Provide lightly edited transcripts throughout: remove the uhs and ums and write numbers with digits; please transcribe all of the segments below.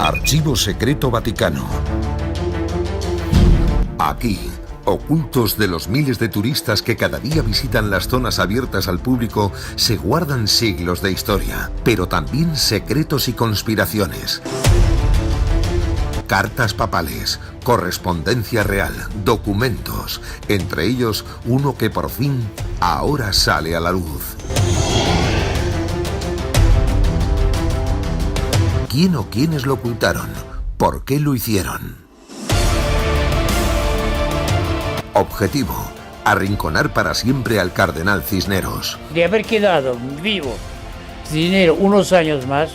Archivo Secreto Vaticano. Aquí, ocultos de los miles de turistas que cada día visitan las zonas abiertas al público, se guardan siglos de historia, pero también secretos y conspiraciones. Cartas papales, correspondencia real, documentos, entre ellos uno que por fin ahora sale a la luz. ¿Quién o quiénes lo ocultaron? ¿Por qué lo hicieron? Objetivo: arrinconar para siempre al cardenal Cisneros. De haber quedado vivo Cisneros unos años más,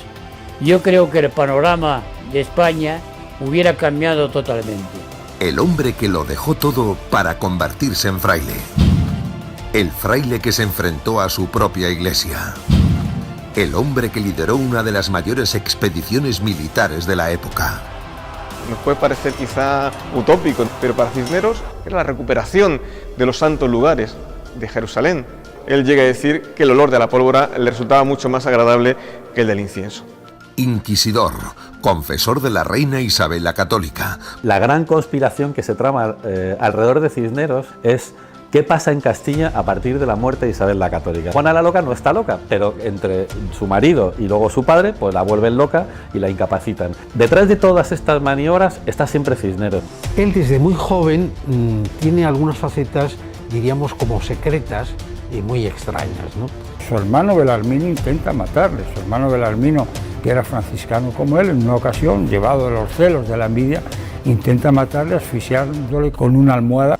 yo creo que el panorama de España hubiera cambiado totalmente. El hombre que lo dejó todo para convertirse en fraile. El fraile que se enfrentó a su propia iglesia. El hombre que lideró una de las mayores expediciones militares de la época. Nos puede parecer quizá utópico, pero para Cisneros era la recuperación de los santos lugares de Jerusalén. Él llega a decir que el olor de la pólvora le resultaba mucho más agradable que el del incienso. Inquisidor, confesor de la reina Isabel la Católica. La gran conspiración que se trama alrededor de Cisneros es qué pasa en Castilla a partir de la muerte de Isabel la Católica. Juana la Loca no está loca, pero entre su marido y luego su padre, pues la vuelven loca y la incapacitan. Detrás de todas estas maniobras está siempre Cisneros. Él desde muy joven tiene algunas facetas, diríamos, como secretas y muy extrañas, ¿no? Su hermano Belarmino intenta matarle. Su hermano Belarmino, que era franciscano como él, en una ocasión, llevado de los celos de la envidia, intenta matarle asfixiándole con una almohada.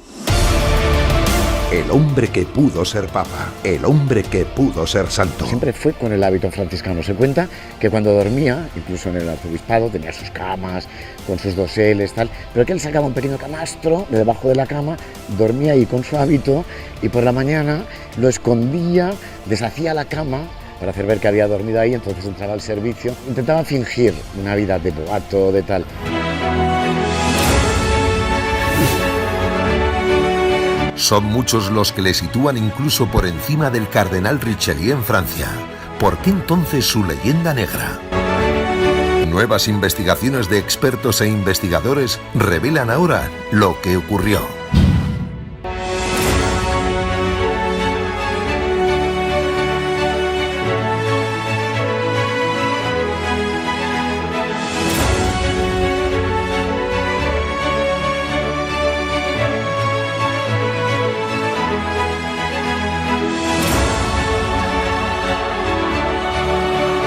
El hombre que pudo ser papa, el hombre que pudo ser santo. Siempre fue con el hábito franciscano. Se cuenta que cuando dormía, incluso en el arzobispado, tenía sus camas, con sus doseles, tal, pero que él sacaba un pequeño camastro de debajo de la cama, dormía ahí con su hábito y por la mañana lo escondía, deshacía la cama para hacer ver que había dormido ahí, entonces entraba al servicio. Intentaba fingir una vida de boato, de tal. Son muchos los que le sitúan incluso por encima del cardenal Richelieu en Francia. ¿Por qué entonces su leyenda negra? Nuevas investigaciones de expertos e investigadores revelan ahora lo que ocurrió.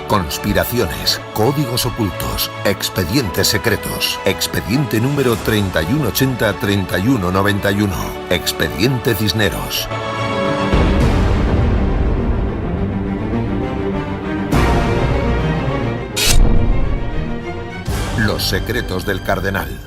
Conspiraciones, códigos ocultos, expedientes secretos. Expediente número 3180-3191. Expediente Cisneros. Los secretos del cardenal.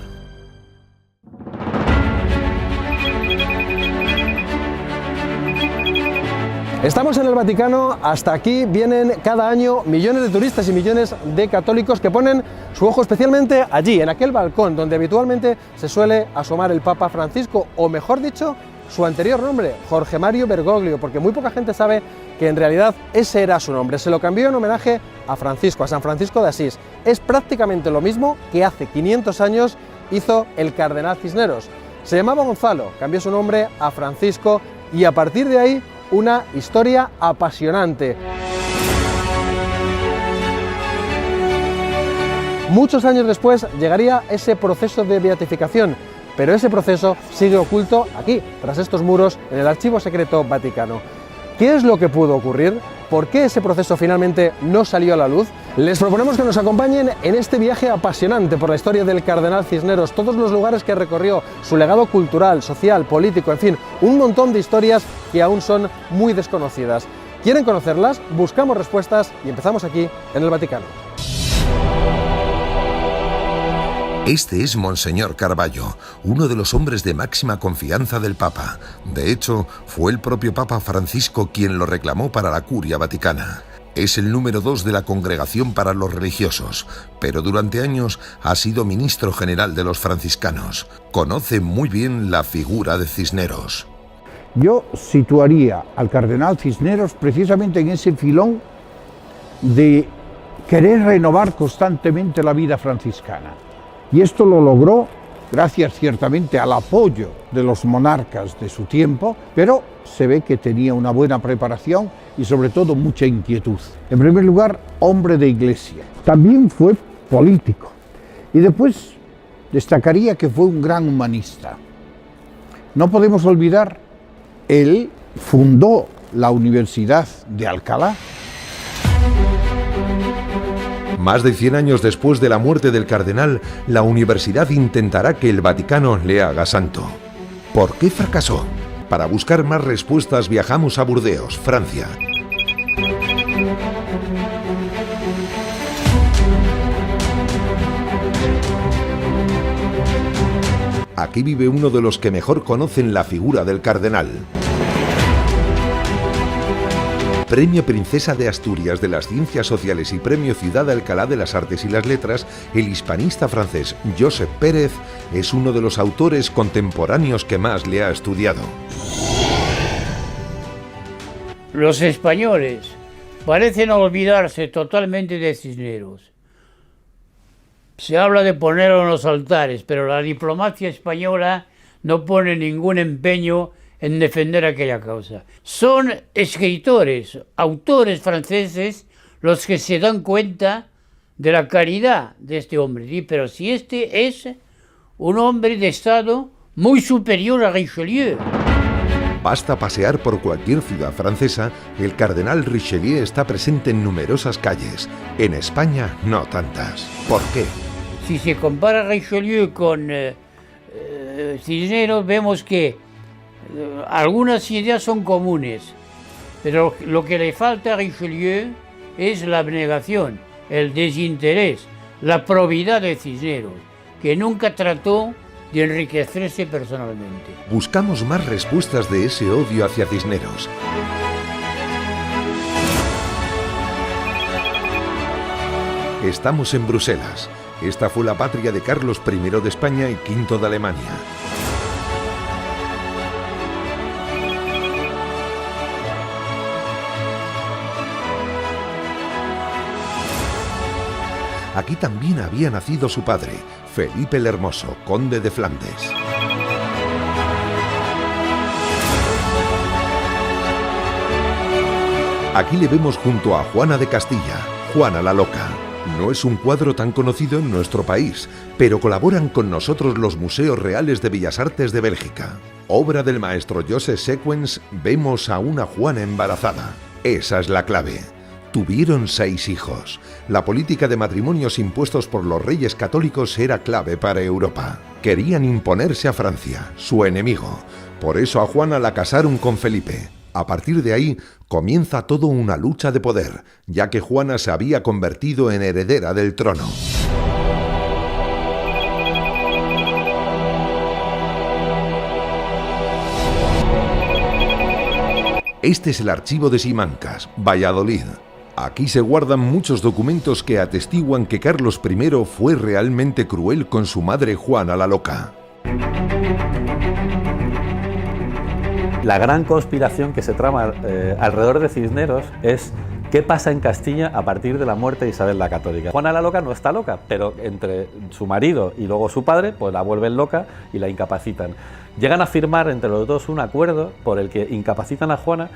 Estamos en el Vaticano, hasta aquí vienen cada año millones de turistas y millones de católicos que ponen su ojo especialmente allí, en aquel balcón donde habitualmente se suele asomar el Papa Francisco, o mejor dicho, su anterior nombre, Jorge Mario Bergoglio, porque muy poca gente sabe que en realidad ese era su nombre. Se lo cambió en homenaje a Francisco, a San Francisco de Asís. Es prácticamente lo mismo que hace 500 años hizo el cardenal Cisneros. Se llamaba Gonzalo, cambió su nombre a Francisco y a partir de ahí una historia apasionante. Muchos años después llegaría ese proceso de beatificación, pero ese proceso sigue oculto aquí, tras estos muros, en el Archivo Secreto Vaticano. ¿Qué es lo que pudo ocurrir? ¿Por qué ese proceso finalmente no salió a la luz? Les proponemos que nos acompañen en este viaje apasionante por la historia del cardenal Cisneros, todos los lugares que recorrió, su legado cultural, social, político, en fin, un montón de historias que aún son muy desconocidas. ¿Quieren conocerlas? Buscamos respuestas y empezamos aquí en el Vaticano. Este es Monseñor Carballo, uno de los hombres de máxima confianza del Papa. De hecho, fue el propio Papa Francisco quien lo reclamó para la Curia Vaticana. Es el número 2 de la Congregación para los Religiosos, pero durante años ha sido ministro general de los franciscanos. Conoce muy bien la figura de Cisneros. Yo situaría al cardenal Cisneros precisamente en ese filón de querer renovar constantemente la vida franciscana. Y esto lo logró gracias ciertamente al apoyo de los monarcas de su tiempo, pero se ve que tenía una buena preparación y sobre todo mucha inquietud. En primer lugar, hombre de iglesia. También fue político y después destacaría que fue un gran humanista. No podemos olvidar, él fundó la Universidad de Alcalá. Más de 100 años después de la muerte del cardenal, la universidad intentará que el Vaticano le haga santo. ¿Por qué fracasó? Para buscar más respuestas viajamos a Burdeos, Francia. Aquí vive uno de los que mejor conocen la figura del cardenal. Premio Princesa de Asturias de las Ciencias Sociales y Premio Ciudad de Alcalá de las Artes y las Letras, el hispanista francés Josep Pérez es uno de los autores contemporáneos que más le ha estudiado. Los españoles parecen olvidarse totalmente de Cisneros. Se habla de ponerlo en los altares, pero la diplomacia española no pone ningún empeño en defender aquella causa. Son escritores, autores franceses, los que se dan cuenta de la caridad de este hombre. Pero si este es un hombre de Estado muy superior a Richelieu. Basta pasear por cualquier ciudad francesa, el cardenal Richelieu está presente en numerosas calles. En España, no tantas. ¿Por qué? Si se compara Richelieu con Cisneros, vemos que algunas ideas son comunes, pero lo que le falta a Richelieu es la abnegación, el desinterés, la probidad de Cisneros, que nunca trató de enriquecerse personalmente. Buscamos más respuestas de ese odio hacia Cisneros. Estamos en Bruselas. Esta fue la patria de Carlos I de España y V de Alemania. Aquí también había nacido su padre, Felipe el Hermoso, conde de Flandes. Aquí le vemos junto a Juana de Castilla, Juana la Loca. No es un cuadro tan conocido en nuestro país, pero colaboran con nosotros los Museos Reales de Bellas Artes de Bélgica. Obra del maestro Joseph Sequens, vemos a una Juana embarazada. Esa es la clave. Tuvieron 6 hijos. La política de matrimonios impuestos por los reyes católicos era clave para Europa. Querían imponerse a Francia, su enemigo. Por eso a Juana la casaron con Felipe. A partir de ahí comienza toda una lucha de poder, ya que Juana se había convertido en heredera del trono. Este es el archivo de Simancas, Valladolid. Aquí se guardan muchos documentos que atestiguan que Carlos I fue realmente cruel con su madre Juana la Loca. La gran conspiración que se trama alrededor de Cisneros es qué pasa en Castilla a partir de la muerte de Isabel la Católica. Juana la Loca no está loca, pero entre su marido y luego su padre, pues la vuelven loca y la incapacitan. Llegan a firmar entre los dos un acuerdo por el que incapacitan a Juana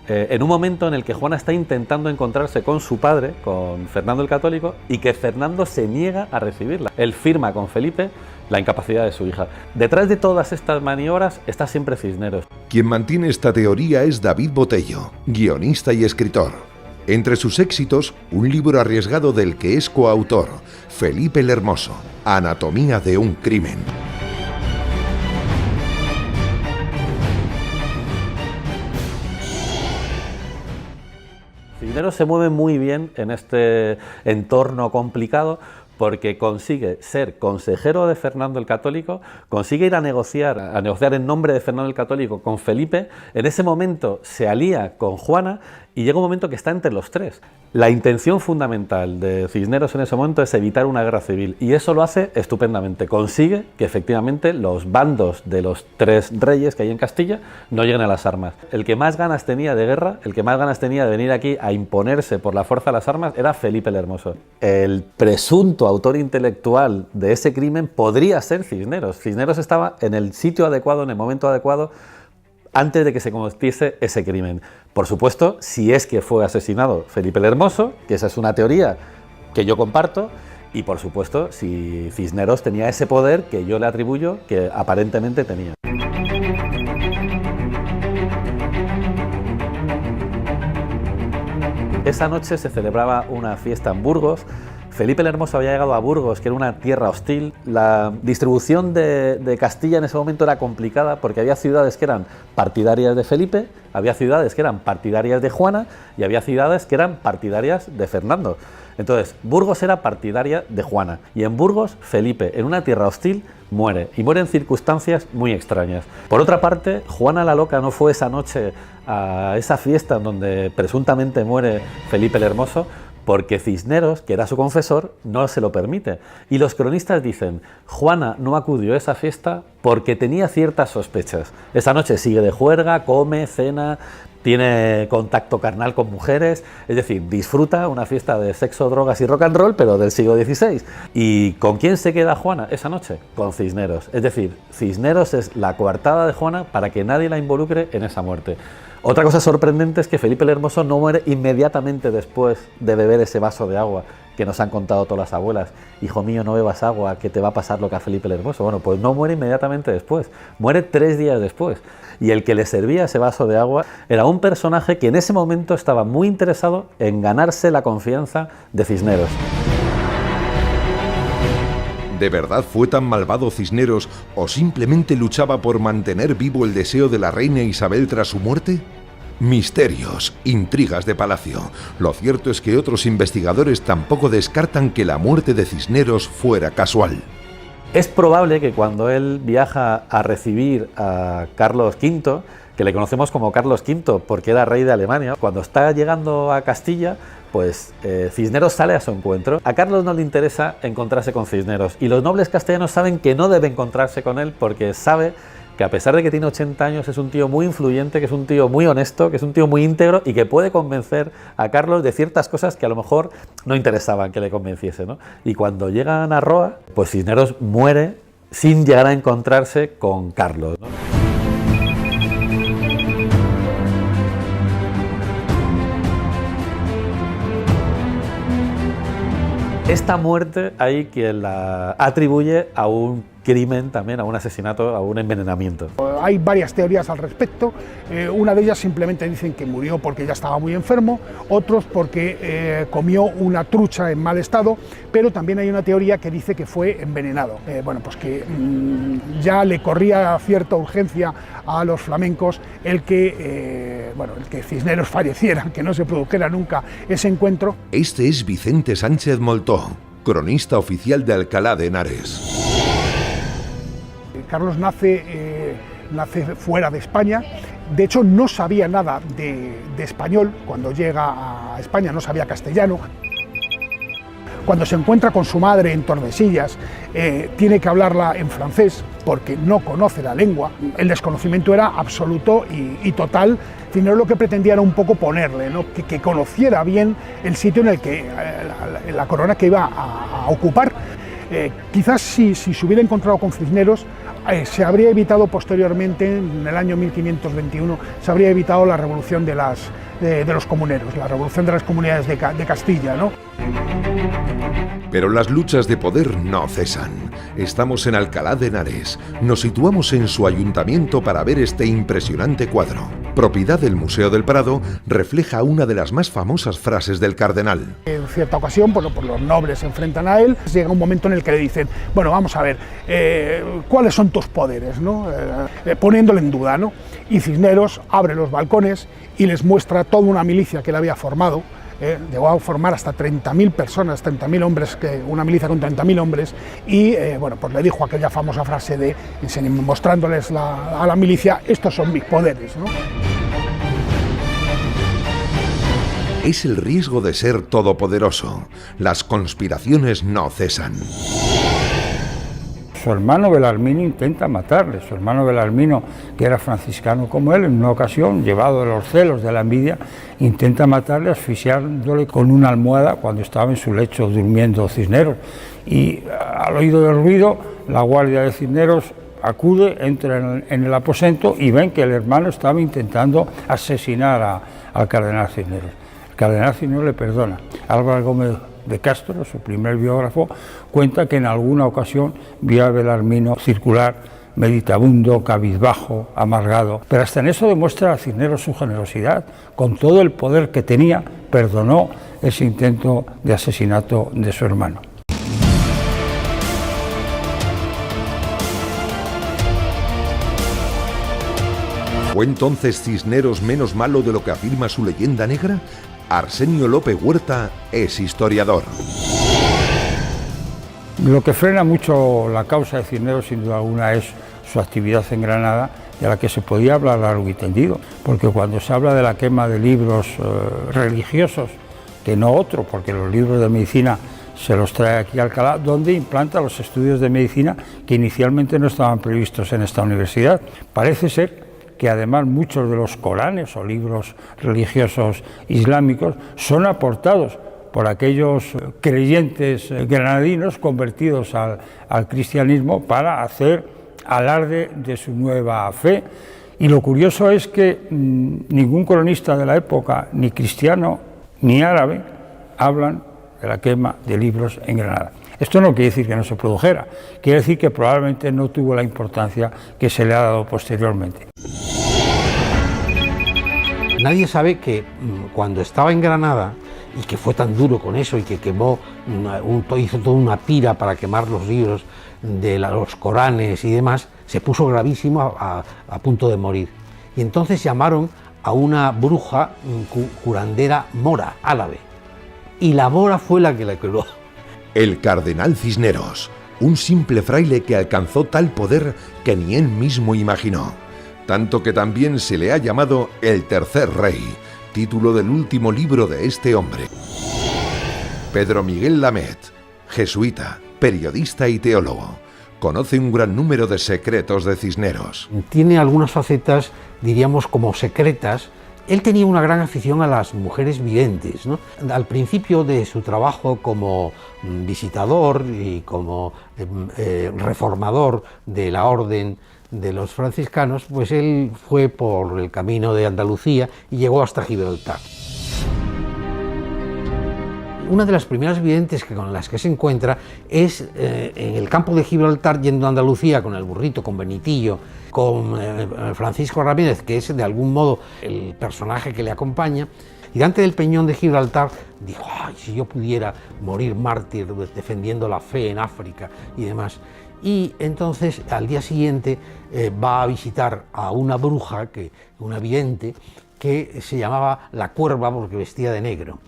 en un momento en el que Juana está intentando encontrarse con su padre, con Fernando el Católico, y que Fernando se niega a recibirla. Él firma con Felipe la incapacidad de su hija. Detrás de todas estas maniobras está siempre Cisneros. Quien mantiene esta teoría es David Botello, guionista y escritor. Entre sus éxitos, un libro arriesgado del que es coautor, Felipe el Hermoso, Anatomía de un crimen. Cisneros se mueve muy bien en este entorno complicado porque consigue ser consejero de Fernando el Católico, consigue ir a negociar en nombre de Fernando el Católico con Felipe. En ese momento se alía con Juana y llega un momento que está entre los tres. La intención fundamental de Cisneros en ese momento es evitar una guerra civil, y eso lo hace estupendamente. Consigue que efectivamente los bandos de los tres reyes que hay en Castilla no lleguen a las armas. El que más ganas tenía de guerra, el que más ganas tenía de venir aquí a imponerse por la fuerza de las armas, era Felipe el Hermoso. El presunto autor intelectual de ese crimen podría ser Cisneros. Cisneros estaba en el sitio adecuado, en el momento adecuado, antes de que se cometiese ese crimen. Por supuesto, si es que fue asesinado Felipe el Hermoso, que esa es una teoría que yo comparto, y por supuesto, si Cisneros tenía ese poder que yo le atribuyo, que aparentemente tenía. Esa noche se celebraba una fiesta en Burgos. Felipe el Hermoso había llegado a Burgos, que era una tierra hostil. La distribución de Castilla en ese momento era complicada porque había ciudades que eran partidarias de Felipe, había ciudades que eran partidarias de Juana y había ciudades que eran partidarias de Fernando. Entonces, Burgos era partidaria de Juana y en Burgos, Felipe, en una tierra hostil, muere, y muere en circunstancias muy extrañas. Por otra parte, Juana la Loca no fue esa noche a esa fiesta en donde presuntamente muere Felipe el Hermoso, porque Cisneros, que era su confesor, no se lo permite. Y los cronistas dicen, Juana no acudió a esa fiesta porque tenía ciertas sospechas. Esa noche sigue de juerga, come, cena, tiene contacto carnal con mujeres, es decir, disfruta una fiesta de sexo, drogas y rock and roll, pero del siglo XVI. ¿Y con quién se queda Juana esa noche? Con Cisneros. Es decir, Cisneros es la coartada de Juana para que nadie la involucre en esa muerte. Otra cosa sorprendente es que Felipe el Hermoso no muere inmediatamente después de beber ese vaso de agua que nos han contado todas las abuelas. Hijo mío, no bebas agua, que te va a pasar lo que a Felipe el Hermoso. Bueno, pues no muere inmediatamente después, muere 3 días después. Y el que le servía ese vaso de agua era un personaje que en ese momento estaba muy interesado en ganarse la confianza de Cisneros. ¿De verdad fue tan malvado Cisneros o simplemente luchaba por mantener vivo el deseo de la reina Isabel tras su muerte? Misterios, intrigas de palacio. Lo cierto es que otros investigadores tampoco descartan que la muerte de Cisneros fuera casual. Es probable que cuando él viaja a recibir a Carlos V, que le conocemos como Carlos V porque era rey de Alemania, cuando está llegando a Castilla, pues Cisneros sale a su encuentro. A Carlos no le interesa encontrarse con Cisneros y los nobles castellanos saben que no debe encontrarse con él porque sabe que a pesar de que tiene 80 años es un tío muy influyente, que es un tío muy honesto, que es un tío muy íntegro y que puede convencer a Carlos de ciertas cosas que a lo mejor no interesaban que le convenciese, ¿no? Y cuando llegan a Roa, pues Cisneros muere sin llegar a encontrarse con Carlos, ¿no? Esta muerte hay quien la atribuye a un crimen también, a un asesinato, a un envenenamiento. Hay varias teorías al respecto. Una de ellas simplemente dicen que murió porque ya estaba muy enfermo, otros porque comió una trucha en mal estado, pero también hay una teoría que dice que fue envenenado. Bueno, pues que ya le corría cierta urgencia a los flamencos el que Cisneros falleciera, que no se produjera nunca ese encuentro. Este es Vicente Sánchez Moltó, cronista oficial de Alcalá de Henares. Carlos nace fuera de España, de hecho no sabía nada de español cuando llega a España, no sabía castellano. Cuando se encuentra con su madre en Tordesillas, tiene que hablarla en francés porque no conoce la lengua. El desconocimiento era absoluto y total. Cisneros lo que pretendía era un poco ponerle, ¿no? que conociera bien el sitio en el que la corona que iba a ocupar. Quizás si se hubiera encontrado con Cisneros, se habría evitado posteriormente, en el año 1521, se habría evitado la revolución de los comuneros, la revolución de las comunidades de Castilla, ¿no? Pero las luchas de poder no cesan. Estamos en Alcalá de Henares. Nos situamos en su ayuntamiento para ver este impresionante cuadro. Propiedad del Museo del Prado, refleja una de las más famosas frases del cardenal. En cierta ocasión, pues los nobles se enfrentan a él. Llega un momento en el que le dicen, bueno, vamos a ver, ¿cuáles son tus poderes, ¿no? Poniéndole en duda, ¿no? Y Cisneros abre los balcones y les muestra toda una milicia que él había formado, llegó a formar hasta 30.000 personas, 30.000 hombres, una milicia con 30.000 hombres, y bueno, pues le dijo aquella famosa frase de, mostrándoles a la milicia, estos son mis poderes, ¿no? Es el riesgo de ser todopoderoso. Las conspiraciones no cesan. Su hermano Belarmino intenta matarle. Su hermano Belarmino, que era franciscano como él, en una ocasión, llevado de los celos de la envidia, intenta matarle asfixiándole con una almohada cuando estaba en su lecho durmiendo Cisneros. Y al oído del ruido, la guardia de Cisneros acude, entra en el aposento y ven que el hermano estaba intentando asesinar al cardenal Cisneros. El cardenal Cisneros le perdona. Álvaro Gómez de Castro, su primer biógrafo, cuenta que en alguna ocasión vio a Belarmino circular meditabundo, cabizbajo, amargado, pero hasta en eso demuestra a Cisneros su generosidad. Con todo el poder que tenía, perdonó ese intento de asesinato de su hermano. ¿Fue entonces Cisneros menos malo de lo que afirma su leyenda negra? Arsenio López Huerta es historiador. Lo que frena mucho la causa de Cisneros, sin duda alguna, es su actividad en Granada, de la que se podía hablar largo y tendido, porque cuando se habla de la quema de libros religiosos, que no otro, porque los libros de medicina se los trae aquí a Alcalá, donde implanta los estudios de medicina que inicialmente no estaban previstos en esta universidad. Parece ser que además muchos de los Coranes o libros religiosos islámicos son aportados por aquellos creyentes granadinos convertidos al cristianismo para hacer alarde de su nueva fe. Y lo curioso es que ningún cronista de la época, ni cristiano ni árabe, hablan de la quema de libros en Granada. Esto no quiere decir que no se produjera, quiere decir que probablemente no tuvo la importancia que se le ha dado posteriormente. Nadie sabe que cuando estaba en Granada, y que fue tan duro con eso, y que quemó, hizo toda una pira para quemar los libros de los Coranes y demás, se puso gravísimo a punto de morir. Y entonces llamaron a una bruja curandera mora, árabe, y la mora fue la que la curó. El cardenal Cisneros, un simple fraile que alcanzó tal poder que ni él mismo imaginó. Tanto que también se le ha llamado el Tercer Rey, título del último libro de este hombre. Pedro Miguel Lamet, jesuita, periodista y teólogo, conoce un gran número de secretos de Cisneros. Tiene algunas facetas, diríamos, como secretas. Él tenía una gran afición a las mujeres videntes, ¿no? Al principio de su trabajo como visitador y como reformador de la orden de los franciscanos, pues él fue por el camino de Andalucía y llegó hasta Gibraltar. Una de las primeras videntes con las que se encuentra es en el campo de Gibraltar, yendo a Andalucía con el burrito, con Benitillo, con Francisco Ramírez, que es de algún modo el personaje que le acompaña, y delante del peñón de Gibraltar dijo: ¡ay, si yo pudiera morir mártir defendiendo la fe en África y demás! Y entonces al día siguiente va a visitar a una bruja, una vidente, que se llamaba la Cuerva porque vestía de negro.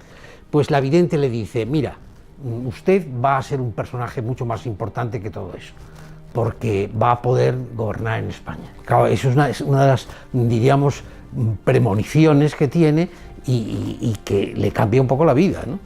Pues la vidente le dice: mira, usted va a ser un personaje mucho más importante que todo eso, porque va a poder gobernar en España. Claro, eso es una de las, diríamos, premoniciones que tiene y que le cambia un poco la vida, ¿no?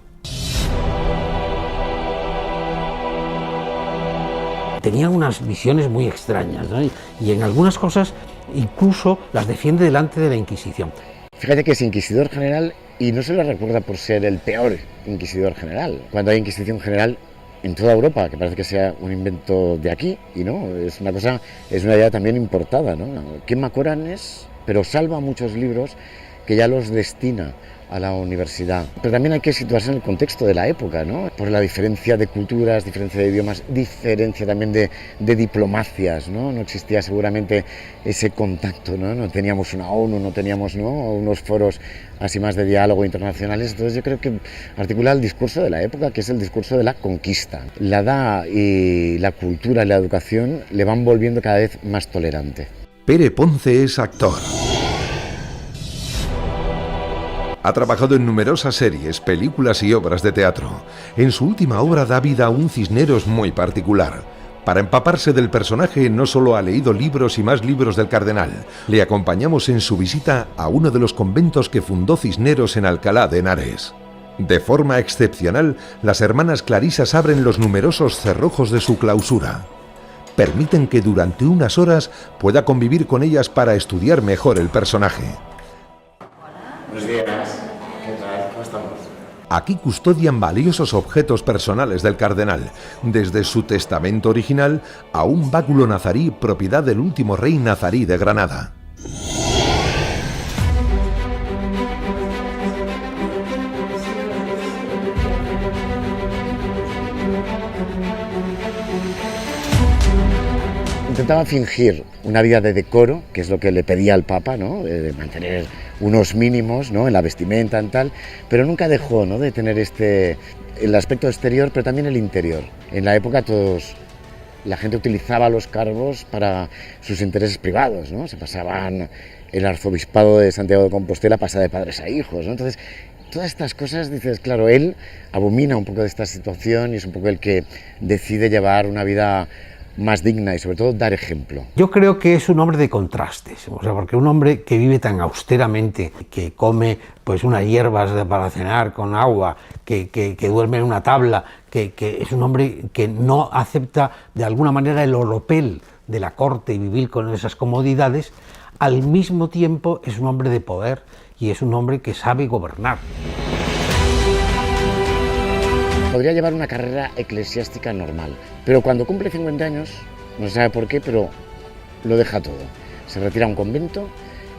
Tenía unas visiones muy extrañas, ¿no? Y en algunas cosas incluso las defiende delante de la Inquisición. Fíjate que es inquisidor general y no se le recuerda por ser el peor inquisidor general. Cuando hay Inquisición general en toda Europa, que parece que sea un invento de aquí, y no, es una idea también importada, ¿no? Quema Coranes, pero salva muchos libros que ya los destina a la universidad. Pero también hay que situarse en el contexto de la época, ¿no? Por la diferencia de culturas, diferencia de idiomas, diferencia también de diplomacias, ¿no? No existía seguramente ese contacto, ¿no? No teníamos una ONU, no teníamos, ¿no?, unos foros así más de diálogo internacionales. Entonces yo creo que articula el discurso de la época, que es el discurso de la conquista. La edad y la cultura y la educación le van volviendo cada vez más tolerante. Pere Ponce es actor. Ha trabajado en numerosas series, películas y obras de teatro. En su última obra da vida a un Cisneros muy particular. Para empaparse del personaje no solo ha leído libros y más libros del cardenal, le acompañamos en su visita a uno de los conventos que fundó Cisneros en Alcalá de Henares. De forma excepcional, las hermanas clarisas abren los numerosos cerrojos de su clausura. Permiten que durante unas horas pueda convivir con ellas para estudiar mejor el personaje. Buenos días, ¿qué tal? ¿Cómo estamos? Aquí custodian valiosos objetos personales del cardenal, desde su testamento original a un báculo nazarí propiedad del último rey nazarí de Granada. Intentaba fingir una vida de decoro, que es lo que le pedía al Papa, ¿no? De mantener unos mínimos, ¿no? En la vestimenta y tal, pero nunca dejó, ¿no? De tener el aspecto exterior, pero también el interior. En la época la gente utilizaba los cargos para sus intereses privados, ¿no? Se pasaban, el arzobispado de Santiago de Compostela pasa de padres a hijos, ¿no? Entonces, todas estas cosas, dices, claro, él abomina un poco de esta situación y es un poco el que decide llevar una vida más digna y sobre todo dar ejemplo. Yo creo que es un hombre de contrastes, o sea, porque un hombre que vive tan austeramente, que come pues unas hierbas para cenar con agua, que duerme en una tabla, que es un hombre que no acepta de alguna manera el oropel de la corte y vivir con esas comodidades, al mismo tiempo es un hombre de poder y es un hombre que sabe gobernar. Podría llevar una carrera eclesiástica normal, pero cuando cumple 50 años, no se sabe por qué, pero lo deja todo. Se retira a un convento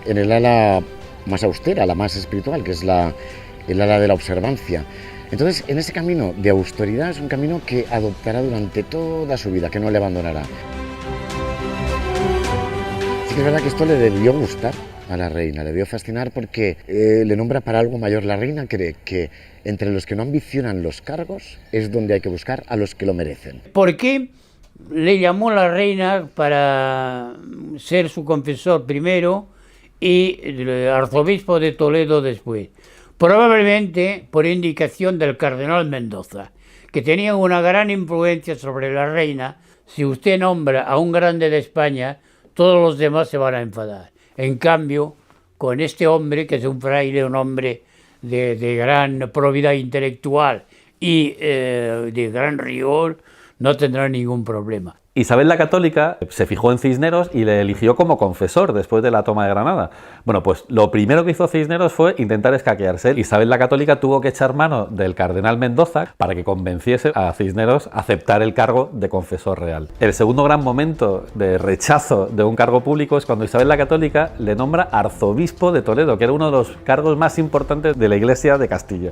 en el ala más austera, la más espiritual, que es el ala de la observancia. Entonces, en ese camino de austeridad es un camino que adoptará durante toda su vida, que no le abandonará. Sí que es verdad que esto le debió gustar a la reina, le debió fascinar porque le nombra para algo mayor. La reina cree que entre los que no ambicionan los cargos es donde hay que buscar a los que lo merecen. ¿Por qué le llamó la reina para ser su confesor primero y el arzobispo de Toledo después? Probablemente por indicación del cardenal Mendoza, que tenía una gran influencia sobre la reina. Si usted nombra a un grande de España, todos los demás se van a enfadar. En cambio, con este hombre, que es un fraile, un hombre de gran probidad intelectual y de gran rigor, no tendrá ningún problema. Isabel la Católica se fijó en Cisneros y le eligió como confesor después de la toma de Granada. Bueno, pues lo primero que hizo Cisneros fue intentar escaquearse. Isabel la Católica tuvo que echar mano del cardenal Mendoza para que convenciese a Cisneros a aceptar el cargo de confesor real. El segundo gran momento de rechazo de un cargo público es cuando Isabel la Católica le nombra arzobispo de Toledo, que era uno de los cargos más importantes de la Iglesia de Castilla.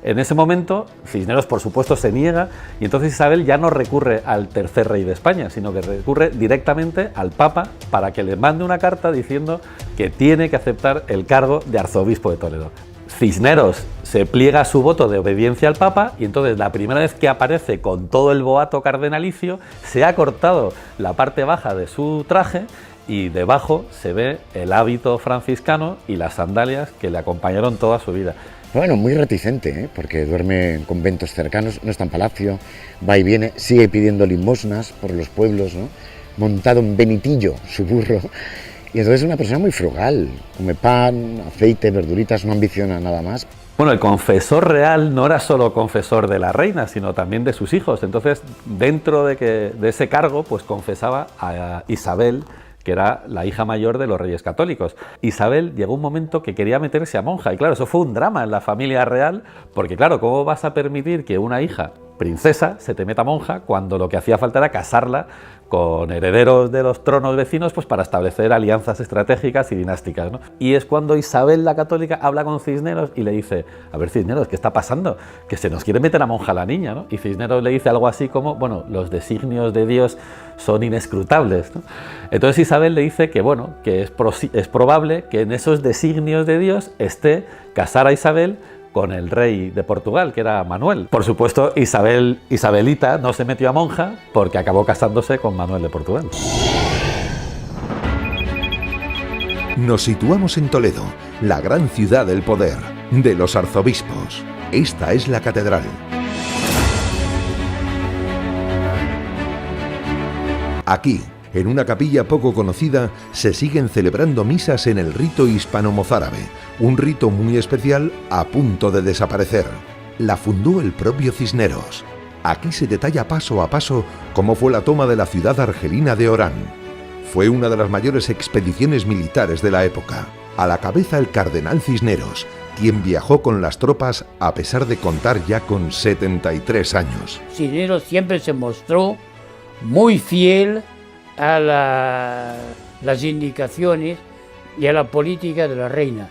En ese momento, Cisneros, por supuesto, se niega y entonces Isabel ya no recurre al tercer rey de España, sino que recurre directamente al Papa para que le mande una carta diciendo que tiene que aceptar el cargo de arzobispo de Toledo. Cisneros se pliega a su voto de obediencia al Papa y entonces la primera vez que aparece con todo el boato cardenalicio se ha cortado la parte baja de su traje y debajo se ve el hábito franciscano y las sandalias que le acompañaron toda su vida. Bueno, muy reticente, porque duerme en conventos cercanos, no está en palacio, va y viene, sigue pidiendo limosnas por los pueblos, ¿no? Montado en Benitillo, su burro, y entonces es una persona muy frugal, come pan, aceite, verduritas, no ambiciona nada más. Bueno, el confesor real no era solo confesor de la reina, sino también de sus hijos, entonces dentro de ese cargo pues confesaba a Isabel, que era la hija mayor de los reyes católicos. Isabel llegó un momento que quería meterse a monja, y claro, eso fue un drama en la familia real, porque claro, ¿cómo vas a permitir que una hija princesa se te meta monja cuando lo que hacía falta era casarla con herederos de los tronos vecinos pues para establecer alianzas estratégicas y dinásticas, ¿no? Y es cuando Isabel la Católica habla con Cisneros y le dice: a ver, Cisneros, ¿qué está pasando? Que se nos quiere meter a monja la niña, ¿no? Y Cisneros le dice algo así como: bueno, los designios de Dios son inescrutables, ¿no? Entonces Isabel le dice que bueno, que es probable que en esos designios de Dios esté casar a Isabel con el rey de Portugal, que era Manuel. Por supuesto, Isabelita no se metió a monja porque acabó casándose con Manuel de Portugal. Nos situamos en Toledo, la gran ciudad del poder. de los arzobispos. Esta es la catedral. Aquí, en una capilla poco conocida, se siguen celebrando misas en el rito hispano-mozárabe, un rito muy especial a punto de desaparecer. La fundó el propio Cisneros. Aquí se detalla paso a paso cómo fue la toma de la ciudad argelina de Orán. Fue una de las mayores expediciones militares de la época. A la cabeza el cardenal Cisneros, quien viajó con las tropas a pesar de contar ya con 73 años. Cisneros siempre se mostró muy fiel a las indicaciones y a la política de la reina.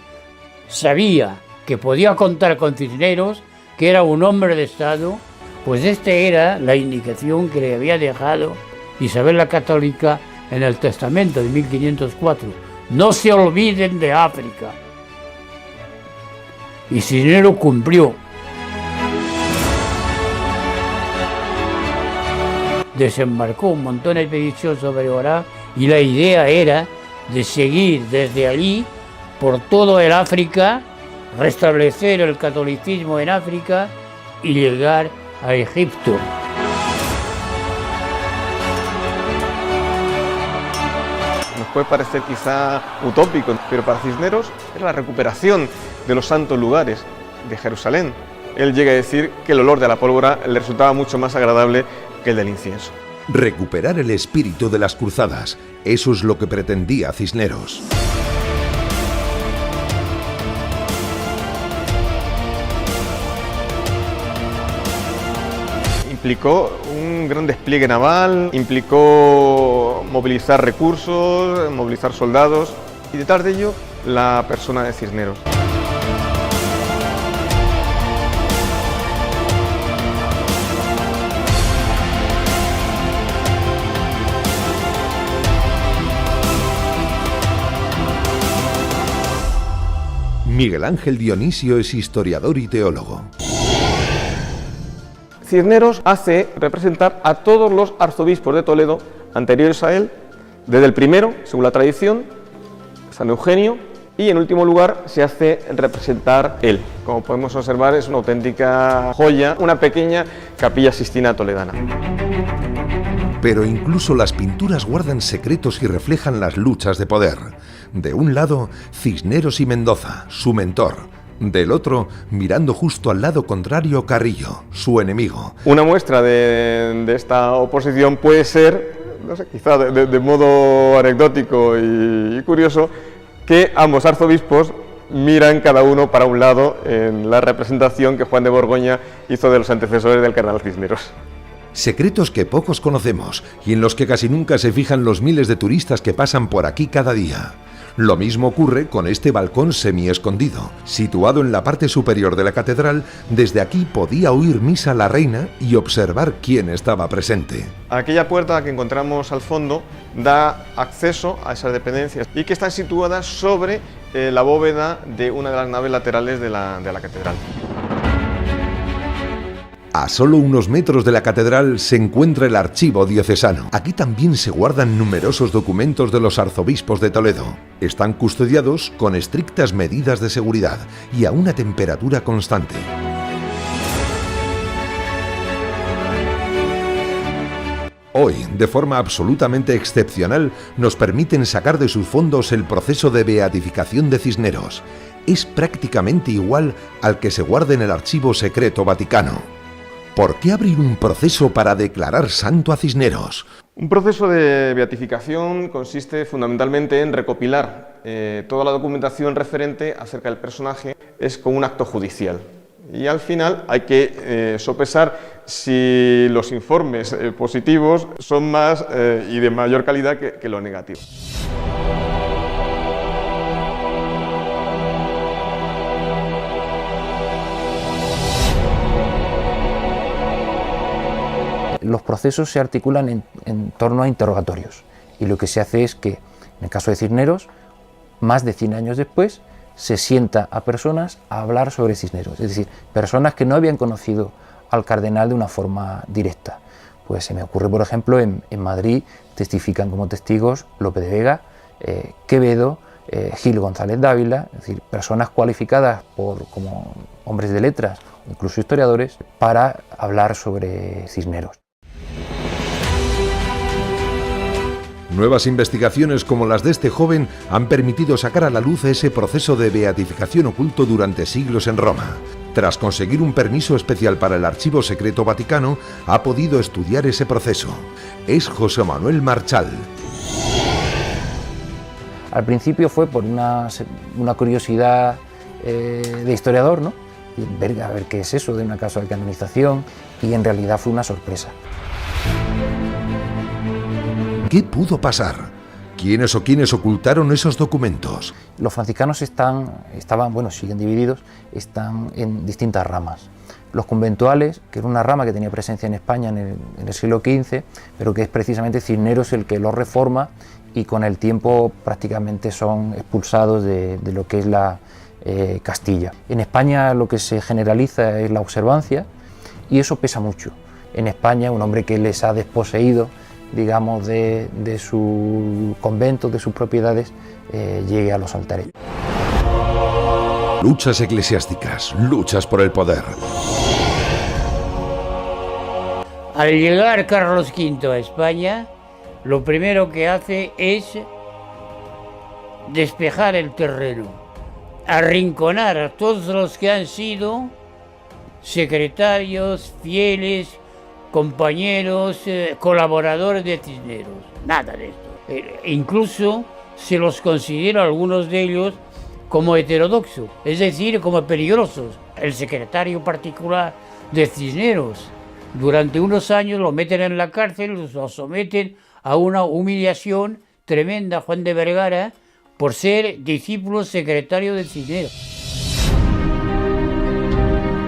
Sabía que podía contar con Cisneros, que era un hombre de Estado, pues esta era la indicación que le había dejado Isabel la Católica en el testamento de 1504. No se olviden de África. Y Cisneros cumplió. Desembarcó un montón de expedición sobre Orán y la idea era de seguir desde allí por todo el África, restablecer el catolicismo en África y llegar a Egipto. Nos puede parecer quizá utópico, pero para Cisneros era la recuperación de los santos lugares de Jerusalén. Él llega a decir que el olor de la pólvora le resultaba mucho más agradable que el del incienso. Recuperar el espíritu de las cruzadas, eso es lo que pretendía Cisneros. Implicó un gran despliegue naval, implicó movilizar recursos, movilizar soldados y detrás de ello la persona de Cisneros. Miguel Ángel Dionisio es historiador y teólogo. Cisneros hace representar a todos los arzobispos de Toledo anteriores a él, desde el primero, según la tradición, San Eugenio, y en último lugar se hace representar él. Como podemos observar, es una auténtica joya, una pequeña capilla Sixtina toledana. Pero incluso las pinturas guardan secretos y reflejan las luchas de poder. De un lado, Cisneros y Mendoza, su mentor. Del otro, mirando justo al lado contrario, Carrillo, su enemigo. Una muestra de esta oposición puede ser, no sé, quizá de modo anecdótico y curioso, que ambos arzobispos miran cada uno para un lado en la representación que Juan de Borgoña hizo de los antecesores del cardenal Cisneros. Secretos que pocos conocemos y en los que casi nunca se fijan los miles de turistas que pasan por aquí cada día. Lo mismo ocurre con este balcón semi-escondido. Situado en la parte superior de la catedral, desde aquí podía oír misa la reina y observar quién estaba presente. Aquella puerta que encontramos al fondo da acceso a esas dependencias y que están situadas sobre la bóveda de una de las naves laterales de la catedral. A solo unos metros de la catedral se encuentra el archivo diocesano. Aquí también se guardan numerosos documentos de los arzobispos de Toledo. Están custodiados con estrictas medidas de seguridad y a una temperatura constante. Hoy, de forma absolutamente excepcional, nos permiten sacar de sus fondos el proceso de beatificación de Cisneros. Es prácticamente igual al que se guarda en el Archivo Secreto Vaticano. ¿Por qué abrir un proceso para declarar santo a Cisneros? Un proceso de beatificación consiste fundamentalmente en recopilar toda la documentación referente acerca del personaje, es como un acto judicial. Y al final hay que sopesar si los informes positivos son más y de mayor calidad que los negativos. Los procesos se articulan en torno a interrogatorios y lo que se hace es que, en el caso de Cisneros, más de 100 años después, se sienta a personas a hablar sobre Cisneros, es decir, personas que no habían conocido al cardenal de una forma directa. Pues se me ocurre, por ejemplo, en Madrid testifican como testigos Lope de Vega, Quevedo, Gil González Dávila, es decir, personas cualificadas como hombres de letras, incluso historiadores, para hablar sobre Cisneros. Nuevas investigaciones como las de este joven han permitido sacar a la luz ese proceso de beatificación oculto durante siglos en Roma. Tras conseguir un permiso especial para el Archivo Secreto Vaticano, ha podido estudiar ese proceso. Es José Manuel Marchal. Al principio fue por una curiosidad de historiador, ¿no? A ver qué es eso de una causa de canonización, y en realidad fue una sorpresa. ¿Qué pudo pasar? ¿Quiénes o quiénes ocultaron esos documentos? Los franciscanos siguen divididos, están en distintas ramas. Los conventuales, que era una rama que tenía presencia en España en el siglo XV, pero que es precisamente Cisneros el que los reforma, y con el tiempo prácticamente son expulsados de lo que es la Castilla. En España lo que se generaliza es la observancia, y eso pesa mucho. En España, un hombre que les ha desposeído, digamos, de su convento, de sus propiedades, llegue a los altares. Luchas eclesiásticas, luchas por el poder. Al llegar Carlos V a España, lo primero que hace es despejar el terreno, arrinconar a todos los que han sido secretarios, fieles, compañeros, colaboradores de Cisneros. Nada de esto. Incluso se los considera algunos de ellos como heterodoxos, es decir, como peligrosos. El secretario particular de Cisneros, durante unos años lo meten en la cárcel, lo someten a una humillación tremenda, Juan de Vergara, por ser discípulo secretario de Cisneros.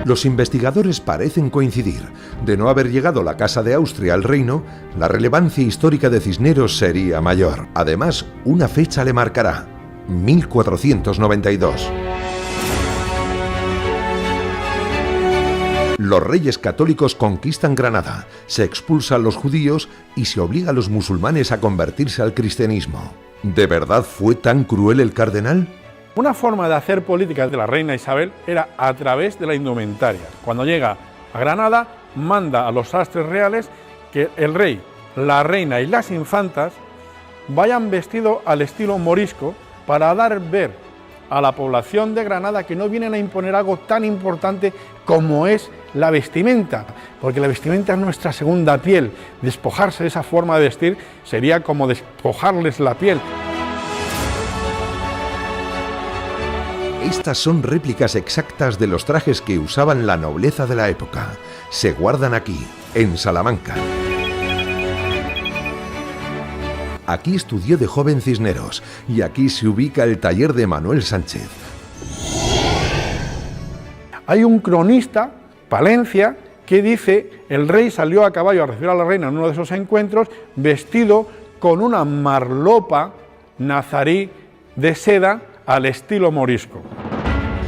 Los investigadores parecen coincidir. De no haber llegado la Casa de Austria al reino, la relevancia histórica de Cisneros sería mayor. Además, una fecha le marcará: 1492. Los reyes católicos conquistan Granada, se expulsa a los judíos y se obliga a los musulmanes a convertirse al cristianismo. ¿De verdad fue tan cruel el cardenal? Una forma de hacer política de la reina Isabel era a través de la indumentaria. Cuando llega a Granada, manda a los sastres reales que el rey, la reina y las infantas vayan vestidos al estilo morisco, para dar ver a la población de Granada que no vienen a imponer algo tan importante como es la vestimenta, porque la vestimenta es nuestra segunda piel. Despojarse de esa forma de vestir sería como despojarles la piel. Estas son réplicas exactas de los trajes que usaban la nobleza de la época. Se guardan aquí, en Salamanca. Aquí estudió de joven Cisneros y aquí se ubica el taller de Manuel Sánchez. Hay un cronista, Palencia, que dice: el rey salió a caballo a recibir a la reina en uno de esos encuentros vestido con una marlopa nazarí de seda al estilo morisco.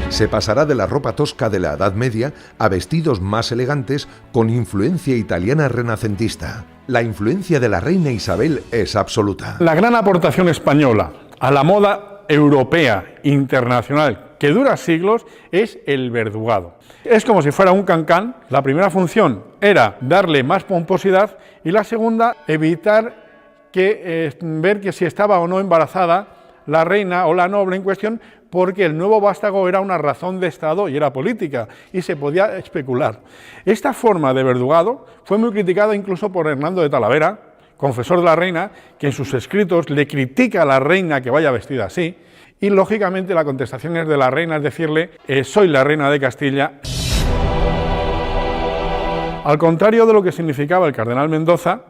Se pasará de la ropa tosca de la Edad Media a vestidos más elegantes con influencia italiana renacentista. La influencia de la reina Isabel es absoluta. La gran aportación española a la moda europea, internacional, que dura siglos, es el verdugado. Es como si fuera un cancán. La primera función era darle más pomposidad y la segunda, evitar ver que si estaba o no embarazada la reina o la noble en cuestión, porque el nuevo vástago era una razón de Estado y era política, y se podía especular. Esta forma de verdugado fue muy criticada incluso por Hernando de Talavera, confesor de la reina, que en sus escritos le critica a la reina que vaya vestida así, y lógicamente la contestación es de la reina, es decirle: soy la reina de Castilla. Al contrario de lo que significaba el cardenal Mendoza,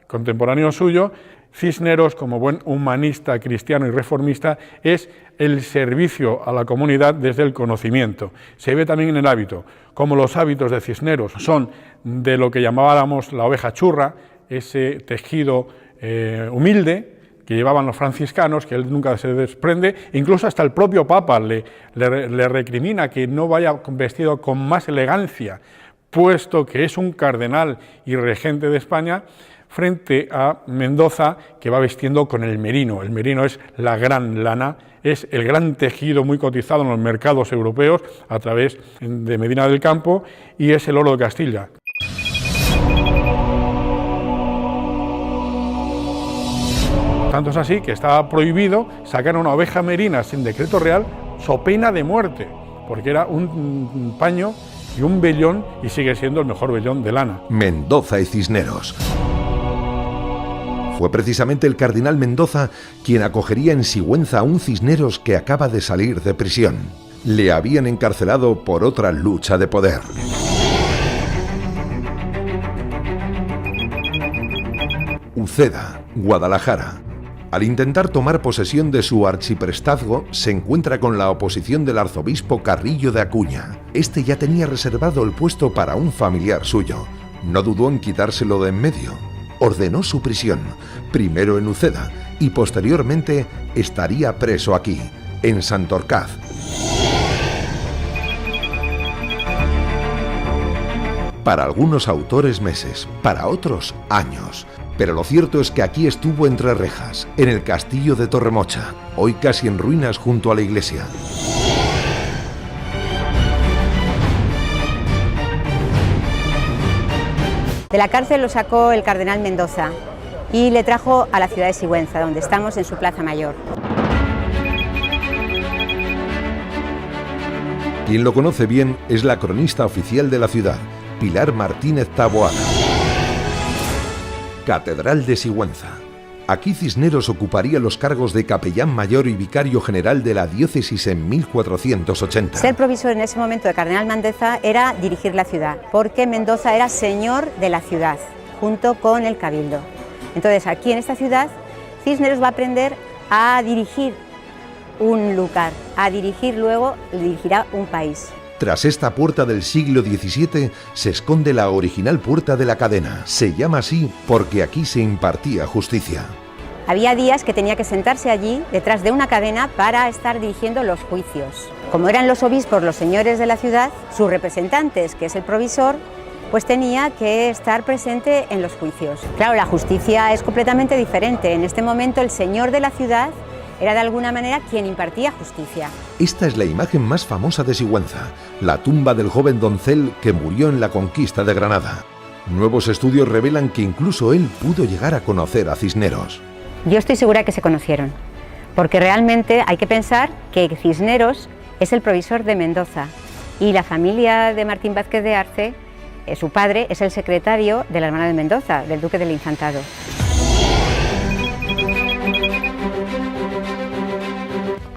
contemporáneo suyo, Cisneros, como buen humanista, cristiano y reformista, es el servicio a la comunidad desde el conocimiento. Se ve también en el hábito, como los hábitos de Cisneros son de lo que llamábamos la oveja churra, ese tejido humilde que llevaban los franciscanos, que él nunca se desprende. Incluso hasta el propio Papa le recrimina que no vaya vestido con más elegancia, puesto que es un cardenal y regente de España. frente a Mendoza, que va vestiendo con el merino. El merino es la gran lana, es el gran tejido muy cotizado en los mercados europeos a través de Medina del Campo, y es el oro de Castilla. Tanto es así que estaba prohibido sacar una oveja merina sin decreto real, so pena de muerte, porque era un paño y un vellón, y sigue siendo el mejor vellón de lana. Mendoza y Cisneros. Fue precisamente el cardenal Mendoza quien acogería en Sigüenza a un Cisneros que acaba de salir de prisión. Le habían encarcelado por otra lucha de poder. Uceda, Guadalajara. Al intentar tomar posesión de su arciprestazgo, se encuentra con la oposición del arzobispo Carrillo de Acuña. Este ya tenía reservado el puesto para un familiar suyo. No dudó en quitárselo de en medio. Ordenó su prisión, primero en Uceda, y posteriormente estaría preso aquí, en Santorcaz. Para algunos autores meses, para otros años. Pero lo cierto es que aquí estuvo entre rejas, en el castillo de Torremocha, hoy casi en ruinas junto a la iglesia. De la cárcel lo sacó el cardenal Mendoza y le trajo a la ciudad de Sigüenza, donde estamos en su plaza mayor. Quien lo conoce bien es la cronista oficial de la ciudad, Pilar Martínez Taboada. Catedral de Sigüenza. Aquí Cisneros ocuparía los cargos de capellán mayor y vicario general de la diócesis en 1480. Ser provisor en ese momento de cardenal Mendoza era dirigir la ciudad, porque Mendoza era señor de la ciudad, junto con el cabildo. Entonces aquí en esta ciudad Cisneros va a aprender a dirigir un lugar, a dirigir luego, dirigirá un país. Tras esta puerta del siglo XVII se esconde la original puerta de la cadena. Se llama así porque aquí se impartía justicia. Había días que tenía que sentarse allí, detrás de una cadena, para estar dirigiendo los juicios. Como eran los obispos los señores de la ciudad, sus representantes, que es el provisor, pues tenía que estar presente en los juicios. Claro, la justicia es completamente diferente. En este momento el señor de la ciudad era de alguna manera quien impartía justicia. Esta es la imagen más famosa de Sigüenza, la tumba del joven doncel que murió en la conquista de Granada. Nuevos estudios revelan que incluso él pudo llegar a conocer a Cisneros. Yo estoy segura que se conocieron, porque realmente hay que pensar que Cisneros es el provisor de Mendoza y la familia de Martín Vázquez de Arce, su padre, es el secretario de la hermana de Mendoza, del duque del Infantado.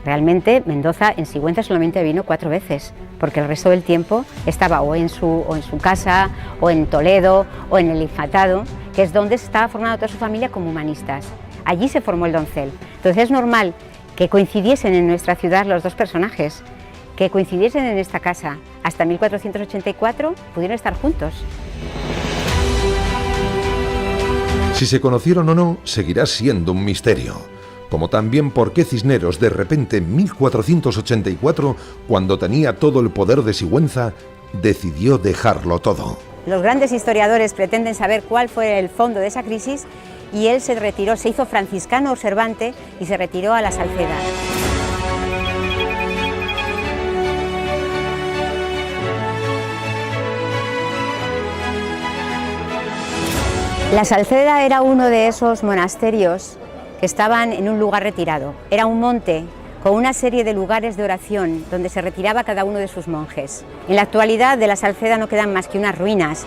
Realmente Mendoza en Sigüenza solamente vino 4 veces, porque el resto del tiempo estaba o en su casa, o en Toledo, o en el Infantado, que es donde estaba formada toda su familia como humanistas. Allí se formó el doncel. Entonces es normal que coincidiesen en nuestra ciudad los dos personajes, que coincidiesen en esta casa. Hasta 1484 pudieron estar juntos. Si se conocieron o no, seguirá siendo un misterio. Como también por qué Cisneros de repente en 1484, cuando tenía todo el poder de Sigüenza, decidió dejarlo todo. Los grandes historiadores pretenden saber cuál fue el fondo de esa crisis y él se retiró, se hizo franciscano observante y se retiró a la Salceda. La Salceda era uno de esos monasterios que estaban en un lugar retirado. Era un monte con una serie de lugares de oración donde se retiraba cada uno de sus monjes. En la actualidad de la Salceda no quedan más que unas ruinas.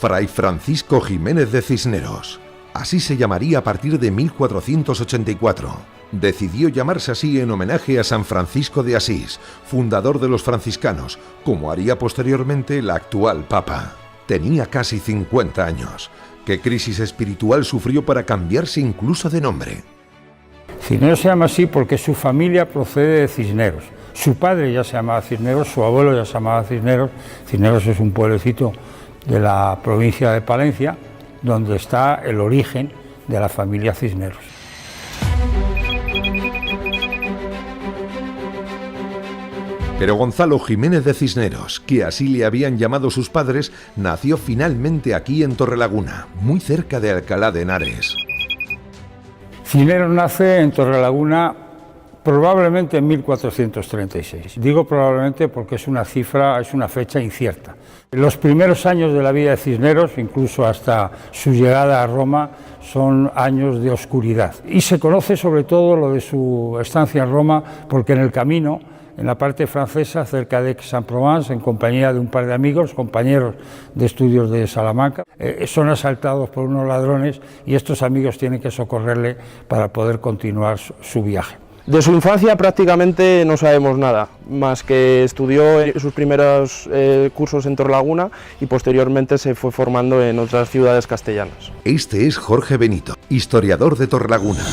Fray Francisco Jiménez de Cisneros. Así se llamaría a partir de 1484. Decidió llamarse así en homenaje a San Francisco de Asís, fundador de los franciscanos, como haría posteriormente el actual Papa. Tenía casi 50 años. ¿Qué crisis espiritual sufrió para cambiarse incluso de nombre? Cisneros se llama así porque su familia procede de Cisneros. Su padre ya se llamaba Cisneros, su abuelo ya se llamaba Cisneros. Cisneros es un pueblecito de la provincia de Palencia, donde está el origen de la familia Cisneros. Pero Gonzalo Jiménez de Cisneros, que así le habían llamado sus padres, nació finalmente aquí en Torrelaguna, muy cerca de Alcalá de Henares. Cisneros nace en Torrelaguna probablemente en 1436. Digo probablemente porque es una fecha incierta. Los primeros años de la vida de Cisneros, incluso hasta su llegada a Roma, son años de oscuridad. Y se conoce sobre todo lo de su estancia en Roma porque en el camino, en la parte francesa, cerca de Aix-en-Provence, en compañía de un par de amigos, compañeros de estudios de Salamanca, son asaltados por unos ladrones y estos amigos tienen que socorrerle para poder continuar su viaje. De su infancia prácticamente no sabemos nada, más que estudió sus primeros cursos en Torrelaguna y posteriormente se fue formando en otras ciudades castellanas. Este es Jorge Benito, historiador de Torrelaguna.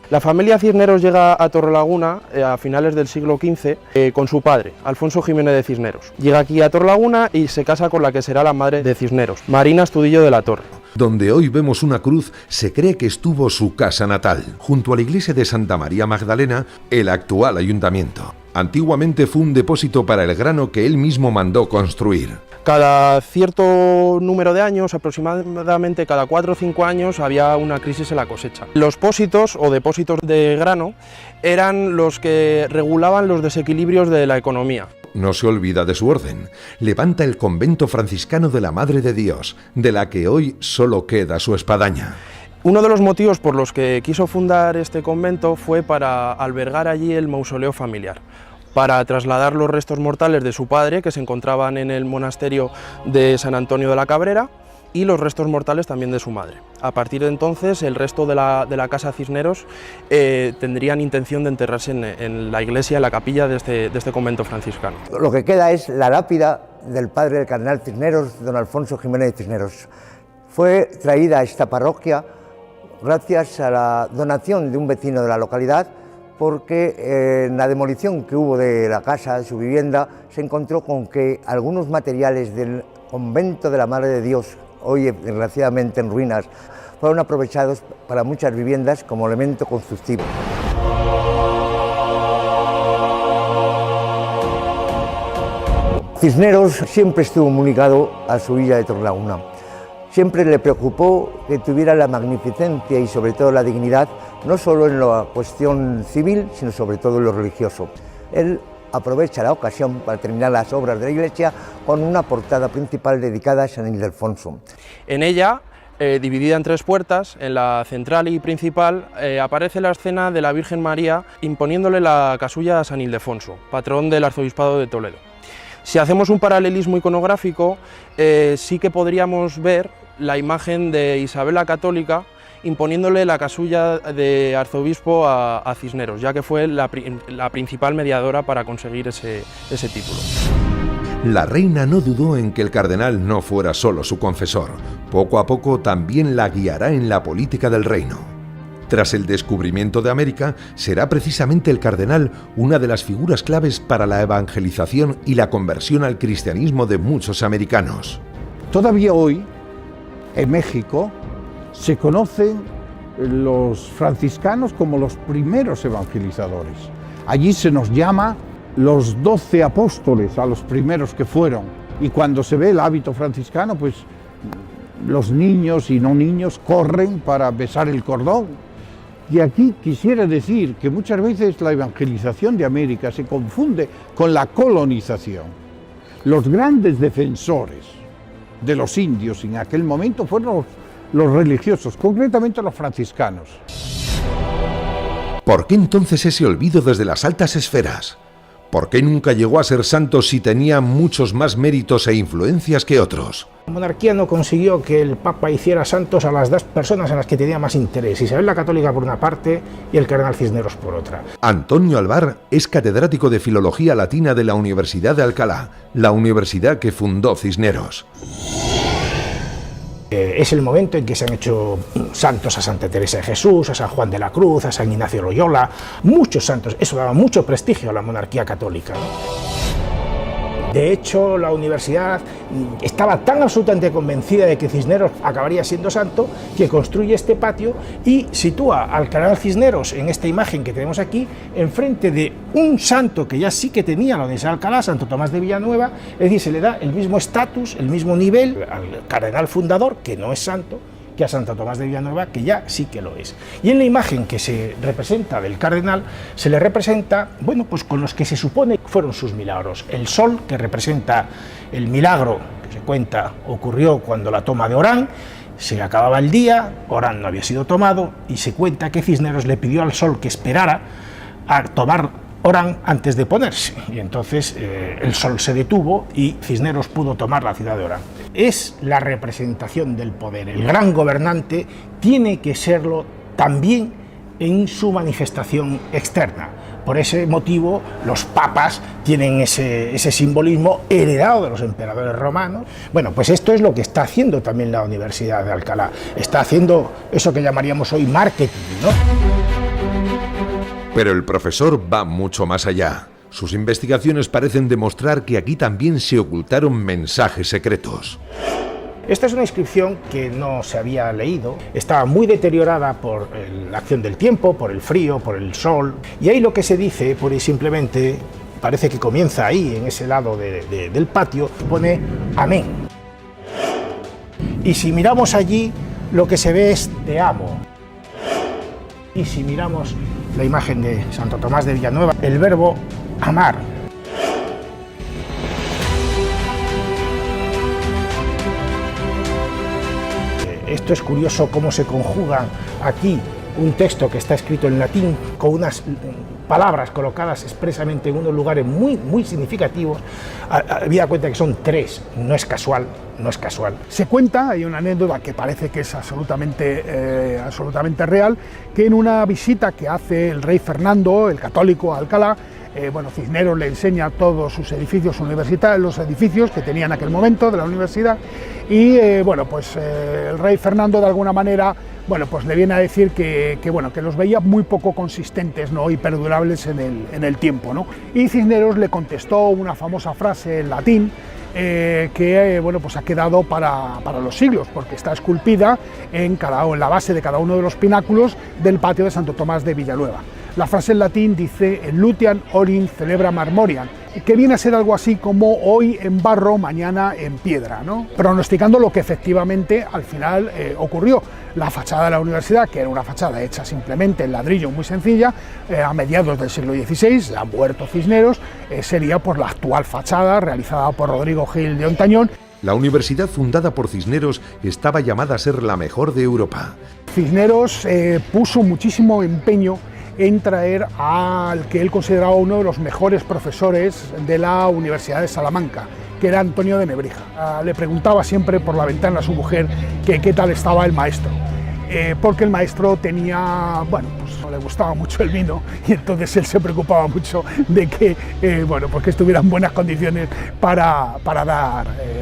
La familia Cisneros llega a Torrelaguna a finales del siglo XV con su padre, Alfonso Jiménez de Cisneros. Llega aquí a Torrelaguna y se casa con la que será la madre de Cisneros, Marina Astudillo de la Torre. Donde hoy vemos una cruz, se cree que estuvo su casa natal, junto a la iglesia de Santa María Magdalena, el actual ayuntamiento. Antiguamente fue un depósito para el grano que él mismo mandó construir. Cada cierto número de años, aproximadamente cada 4 o 5 años, había una crisis en la cosecha. Los pósitos o depósitos de grano eran los que regulaban los desequilibrios de la economía. No se olvida de su orden. Levanta el convento franciscano de la Madre de Dios, de la que hoy solo queda su espadaña. Uno de los motivos por los que quiso fundar este convento fue para albergar allí el mausoleo familiar, para trasladar los restos mortales de su padre, que se encontraban en el monasterio de San Antonio de la Cabrera, y los restos mortales también de su madre. A partir de entonces, el resto de la casa Cisneros tendrían intención de enterrarse en la iglesia, en la capilla de este convento franciscano. Lo que queda es la lápida del padre del cardenal Cisneros, don Alfonso Jiménez de Cisneros. Fue traída a esta parroquia gracias a la donación de un vecino de la localidad, porque en la demolición que hubo de la casa, de su vivienda, se encontró con que algunos materiales del convento de la Madre de Dios, hoy desgraciadamente en ruinas, fueron aprovechados para muchas viviendas como elemento constructivo. Cisneros siempre estuvo muy ligado a su villa de Torrelaguna. Siempre le preocupó que tuviera la magnificencia y sobre todo la dignidad, no solo en la cuestión civil, sino sobre todo en lo religioso. Él aprovecha la ocasión para terminar las obras de la iglesia con una portada principal dedicada a San Ildefonso. En ella, dividida en 3 puertas, en la central y principal, aparece la escena de la Virgen María imponiéndole la casulla a San Ildefonso, patrón del arzobispado de Toledo. Si hacemos un paralelismo iconográfico, sí que podríamos ver la imagen de Isabel la Católica imponiéndole la casulla de arzobispo a Cisneros, ya que fue la principal mediadora para conseguir ese título. La reina no dudó en que el cardenal no fuera solo su confesor. Poco a poco también la guiará en la política del reino. Tras el descubrimiento de América, será precisamente el cardenal una de las figuras claves para la evangelización y la conversión al cristianismo de muchos americanos. Todavía hoy, en México, se conocen los franciscanos como los primeros evangelizadores. Allí se nos llama los 12 apóstoles, a los primeros que fueron. Y cuando se ve el hábito franciscano, pues los niños y no niños corren para besar el cordón. Y aquí quisiera decir que muchas veces la evangelización de América se confunde con la colonización. Los grandes defensores de los indios en aquel momento fueron los religiosos, concretamente los franciscanos. ¿Por qué entonces ese olvido desde las altas esferas? ¿Por qué nunca llegó a ser santo si tenía muchos más méritos e influencias que otros? La monarquía no consiguió que el Papa hiciera santos a las 2 personas en las que tenía más interés, Isabel la Católica por una parte y el cardenal Cisneros por otra. Antonio Alvar es catedrático de Filología Latina de la Universidad de Alcalá, la universidad que fundó Cisneros. Es el momento en que se han hecho santos a Santa Teresa de Jesús, a San Juan de la Cruz, a San Ignacio Loyola, muchos santos. Eso daba mucho prestigio a la monarquía católica, ¿no? De hecho, la universidad estaba tan absolutamente convencida de que Cisneros acabaría siendo santo que construye este patio y sitúa al cardenal Cisneros en esta imagen que tenemos aquí, enfrente de un santo que ya sí que tenía la Universidad de Alcalá, Santo Tomás de Villanueva, es decir, se le da el mismo estatus, el mismo nivel al cardenal fundador, que no es santo, que a Santo Tomás de Villanueva, que ya sí que lo es. Y en la imagen que se representa del cardenal, se le representa, bueno, pues con los que se supone fueron sus milagros. El sol, que representa el milagro que se cuenta ocurrió cuando la toma de Orán, se acababa el día, Orán no había sido tomado, y se cuenta que Cisneros le pidió al sol que esperara a tomar Orán antes de ponerse, y entonces el sol se detuvo y Cisneros pudo tomar la ciudad de Orán. Es la representación del poder. El gran gobernante tiene que serlo también en su manifestación externa. Por ese motivo, los papas tienen ese simbolismo heredado de los emperadores romanos. Bueno, pues esto es lo que está haciendo también la Universidad de Alcalá. Está haciendo eso que llamaríamos hoy marketing, ¿no? Pero el profesor va mucho más allá. Sus investigaciones parecen demostrar que aquí también se ocultaron mensajes secretos. Esta es una inscripción que no se había leído, estaba muy deteriorada por la acción del tiempo, por el frío, por el sol, y ahí lo que se dice, pura y simplemente, parece que comienza ahí, en ese lado del patio, pone amén. Y si miramos allí, lo que se ve es te amo. Y si miramos la imagen de Santo Tomás de Villanueva, el verbo amar. Esto es curioso cómo se conjugan aquí un texto que está escrito en latín con unas palabras colocadas expresamente en unos lugares muy significativos. Habida cuenta que son tres, no es casual. No es casual. Se cuenta, hay una anécdota que parece que es absolutamente real, que en una visita que hace el rey Fernando, el católico, a Alcalá, Cisneros le enseña todos sus edificios universitarios, los edificios que tenía en aquel momento de la universidad, y el rey Fernando de alguna manera le viene a decir que los veía muy poco consistentes, ¿no?, y perdurables en el tiempo, ¿no? Y Cisneros le contestó una famosa frase en latín que ha quedado para los siglos, porque está esculpida en la base de cada uno de los pináculos del patio de Santo Tomás de Villanueva. La frase en latín dice "Lutian orin celebra marmorian", que viene a ser algo así como hoy en barro, mañana en piedra, ¿no?, pronosticando lo que efectivamente al final ocurrió. La fachada de la universidad, que era una fachada hecha simplemente en ladrillo muy sencilla, a mediados del siglo XVI, ya muerto Cisneros, sería pues la actual fachada realizada por Rodrigo Gil de Ontañón. La universidad fundada por Cisneros estaba llamada a ser la mejor de Europa. Cisneros puso muchísimo empeño en traer al que él consideraba uno de los mejores profesores de la Universidad de Salamanca, que era Antonio de Nebrija. Le preguntaba siempre por la ventana a su mujer que qué tal estaba el maestro, porque el maestro tenía, no le gustaba mucho el vino, y entonces él se preocupaba mucho de que, que estuviera en buenas condiciones para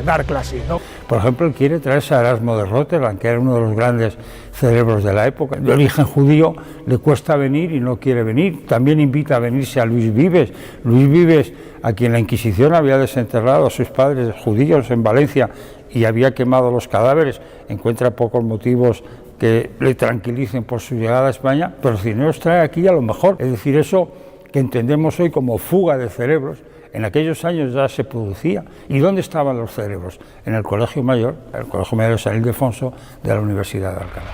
dar clases, ¿no? Por ejemplo, él quiere traerse a Erasmo de Rotterdam, que era uno de los grandes cerebros de la época. De origen judío, le cuesta venir y no quiere venir. También invita a venirse a Luis Vives. Luis Vives, a quien la Inquisición había desenterrado a sus padres judíos en Valencia y había quemado los cadáveres, encuentra pocos motivos que le tranquilicen por su llegada a España, pero Cisneros trae aquí a lo mejor, es decir, eso que entendemos hoy como fuga de cerebros, en aquellos años ya se producía. ¿Y dónde estaban los cerebros? En el Colegio Mayor de San Ildefonso de la Universidad de Alcalá.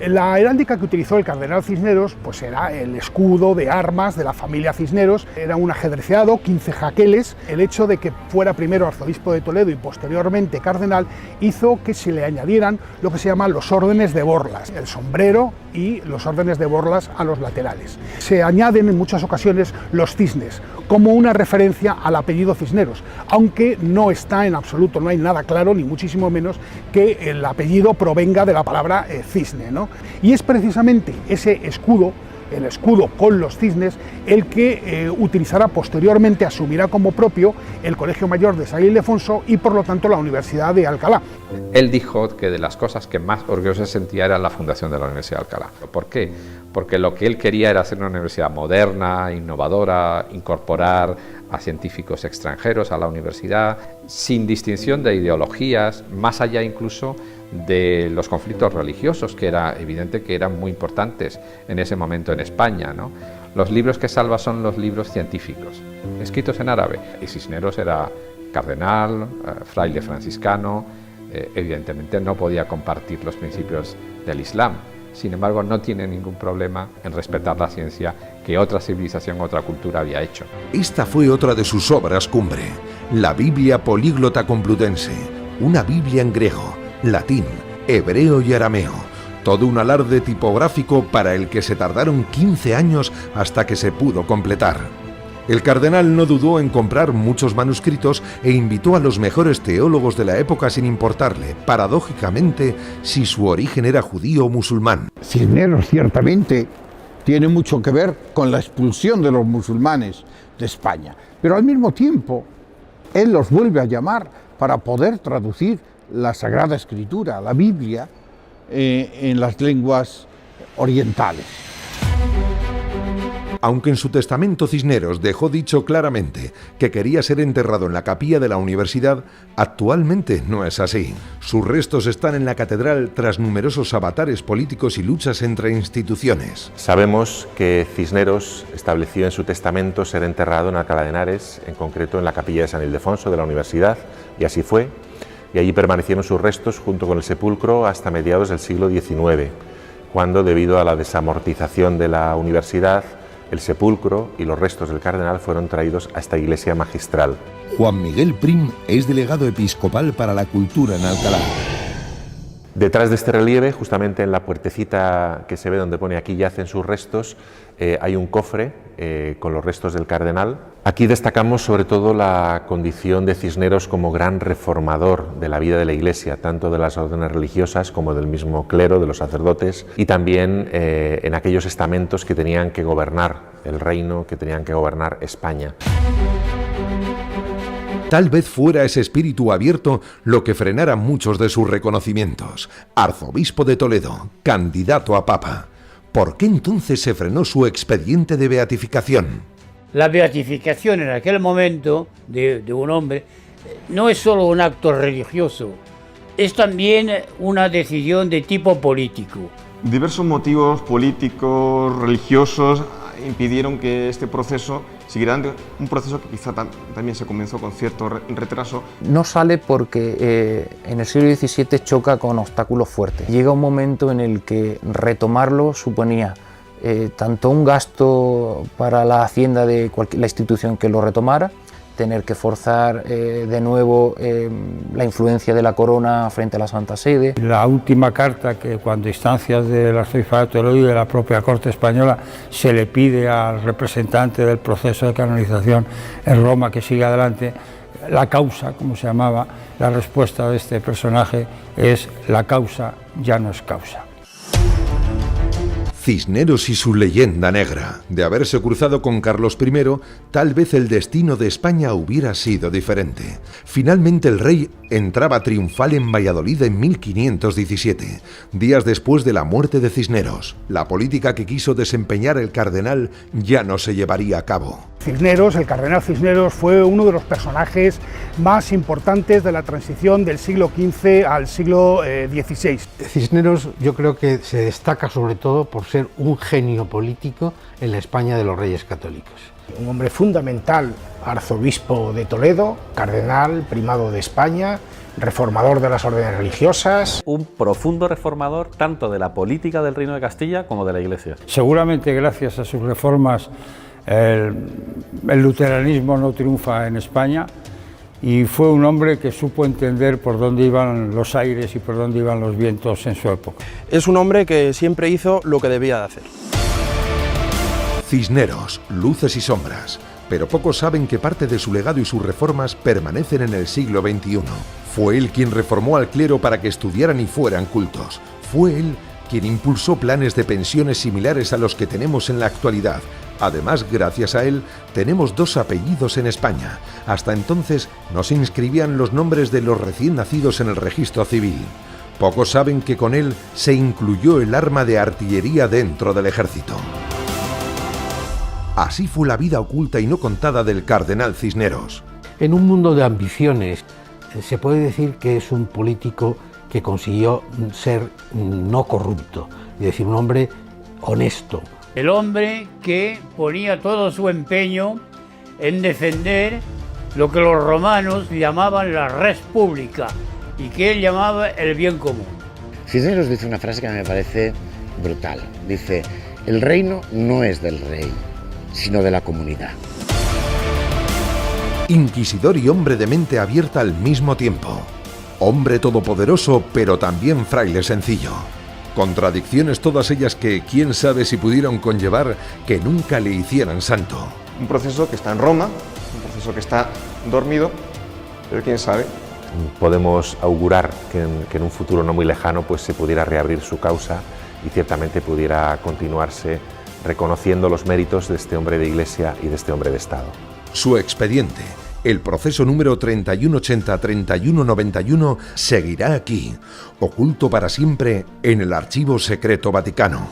La heráldica que utilizó el cardenal Cisneros pues era el escudo de armas de la familia Cisneros, era un ajedrezado, 15 jaqueles. El hecho de que fuera primero arzobispo de Toledo y posteriormente cardenal hizo que se le añadieran lo que se llaman los órdenes de borlas, el sombrero y los órdenes de borlas a los laterales. Se añaden en muchas ocasiones los cisnes, como una referencia al apellido Cisneros, aunque no está en absoluto, no hay nada claro, ni muchísimo menos, que el apellido provenga de la palabra cisne, ¿no? Y es precisamente ese escudo el escudo con los cisnes, el que utilizará posteriormente, asumirá como propio el Colegio Mayor de San Ildefonso y por lo tanto la Universidad de Alcalá. Él dijo que de las cosas que más orgulloso se sentía era la fundación de la Universidad de Alcalá. ¿Por qué? Porque lo que él quería era hacer una universidad moderna, innovadora, incorporar a científicos extranjeros a la universidad, sin distinción de ideologías, más allá incluso de los conflictos religiosos, que era evidente que eran muy importantes en ese momento en España, ¿no? Los libros que salva son los libros científicos, escritos en árabe. Y Cisneros era cardenal, fraile franciscano, evidentemente no podía compartir los principios del Islam. Sin embargo, no tiene ningún problema en respetar la ciencia que otra civilización, otra cultura había hecho. Esta fue otra de sus obras cumbre, la Biblia Políglota Complutense, una Biblia en griego, latín, hebreo y arameo. Todo un alarde tipográfico para el que se tardaron 15 años hasta que se pudo completar. El cardenal no dudó en comprar muchos manuscritos e invitó a los mejores teólogos de la época sin importarle, paradójicamente, si su origen era judío o musulmán. Cisneros ciertamente tiene mucho que ver con la expulsión de los musulmanes de España, pero al mismo tiempo él los vuelve a llamar para poder traducir la Sagrada Escritura, la Biblia, en las lenguas orientales. Aunque en su testamento Cisneros dejó dicho claramente que quería ser enterrado en la capilla de la universidad, actualmente no es así. Sus restos están en la catedral tras numerosos avatares políticos y luchas entre instituciones. Sabemos que Cisneros estableció en su testamento ser enterrado en Alcalá de Henares, en concreto en la capilla de San Ildefonso de la universidad, y así fue, y allí permanecieron sus restos junto con el sepulcro hasta mediados del siglo XIX, cuando, debido a la desamortización de la universidad, el sepulcro y los restos del cardenal fueron traídos a esta iglesia magistral. Juan Miguel Prim es delegado episcopal para la cultura en Alcalá. Detrás de este relieve, justamente en la puertecita que se ve donde pone aquí yacen sus restos, hay un cofre con los restos del cardenal. Aquí destacamos sobre todo la condición de Cisneros como gran reformador de la vida de la Iglesia, tanto de las órdenes religiosas como del mismo clero, de los sacerdotes, y también en aquellos estamentos que tenían que gobernar el reino, que tenían que gobernar España. Tal vez fuera ese espíritu abierto lo que frenara muchos de sus reconocimientos. Arzobispo de Toledo, candidato a papa. ¿Por qué entonces se frenó su expediente de beatificación? La beatificación en aquel momento de un hombre no es solo un acto religioso, es también una decisión de tipo político. Diversos motivos políticos, religiosos, impidieron que este proceso siguiera un proceso que quizá también se comenzó con cierto retraso. No sale porque en el siglo XVII choca con obstáculos fuertes. Llega un momento en el que retomarlo suponía tanto un gasto para la hacienda de la institución que lo retomara, tener que forzar de nuevo la influencia de la corona frente a la Santa Sede. La última carta que, cuando a instancias del Arzobispado de Toledo y de la propia Corte Española se le pide al representante del proceso de canonización en Roma que siga adelante, la causa, como se llamaba, la respuesta de este personaje es: la causa ya no es causa. Cisneros y su leyenda negra. De haberse cruzado con Carlos I, tal vez el destino de España hubiera sido diferente. Finalmente el rey entraba triunfal en Valladolid en 1517, días después de la muerte de Cisneros. La política que quiso desempeñar el cardenal ya no se llevaría a cabo. Cisneros, el cardenal Cisneros, fue uno de los personajes más importantes de la transición del siglo XV al siglo XVI. Cisneros yo creo que se destaca sobre todo por ser un genio político en la España de los Reyes Católicos. Un hombre fundamental, arzobispo de Toledo, cardenal, primado de España, reformador de las órdenes religiosas. Un profundo reformador tanto de la política del Reino de Castilla como de la Iglesia. Seguramente gracias a sus reformas el luteranismo no triunfa en España, y fue un hombre que supo entender por dónde iban los aires y por dónde iban los vientos en su época. Es un hombre que siempre hizo lo que debía de hacer. Cisneros, luces y sombras, pero pocos saben que parte de su legado y sus reformas permanecen en el siglo XXI. Fue él quien reformó al clero para que estudiaran y fueran cultos. Fue él quien impulsó planes de pensiones similares a los que tenemos en la actualidad. Además, gracias a él, tenemos 2 apellidos en España. Hasta entonces no se inscribían los nombres de los recién nacidos en el registro civil. Pocos saben que con él se incluyó el arma de artillería dentro del ejército. Así fue la vida oculta y no contada del cardenal Cisneros. En un mundo de ambiciones, se puede decir que es un político que consiguió ser no corrupto, es decir, un hombre honesto. El hombre que ponía todo su empeño en defender lo que los romanos llamaban la res publica y que él llamaba el bien común. Cisneros dice una frase que me parece brutal. Dice, el reino no es del rey, sino de la comunidad. Inquisidor y hombre de mente abierta al mismo tiempo. Hombre todopoderoso, pero también fraile sencillo. Contradicciones todas ellas que quién sabe si pudieron conllevar que nunca le hicieran santo. Un proceso que está en Roma, un proceso que está dormido, pero quién sabe. Podemos augurar que en un futuro no muy lejano pues se pudiera reabrir su causa y ciertamente pudiera continuarse reconociendo los méritos de este hombre de Iglesia y de este hombre de Estado. Su expediente, el proceso número 3180-3191, seguirá aquí, oculto para siempre en el Archivo Secreto Vaticano.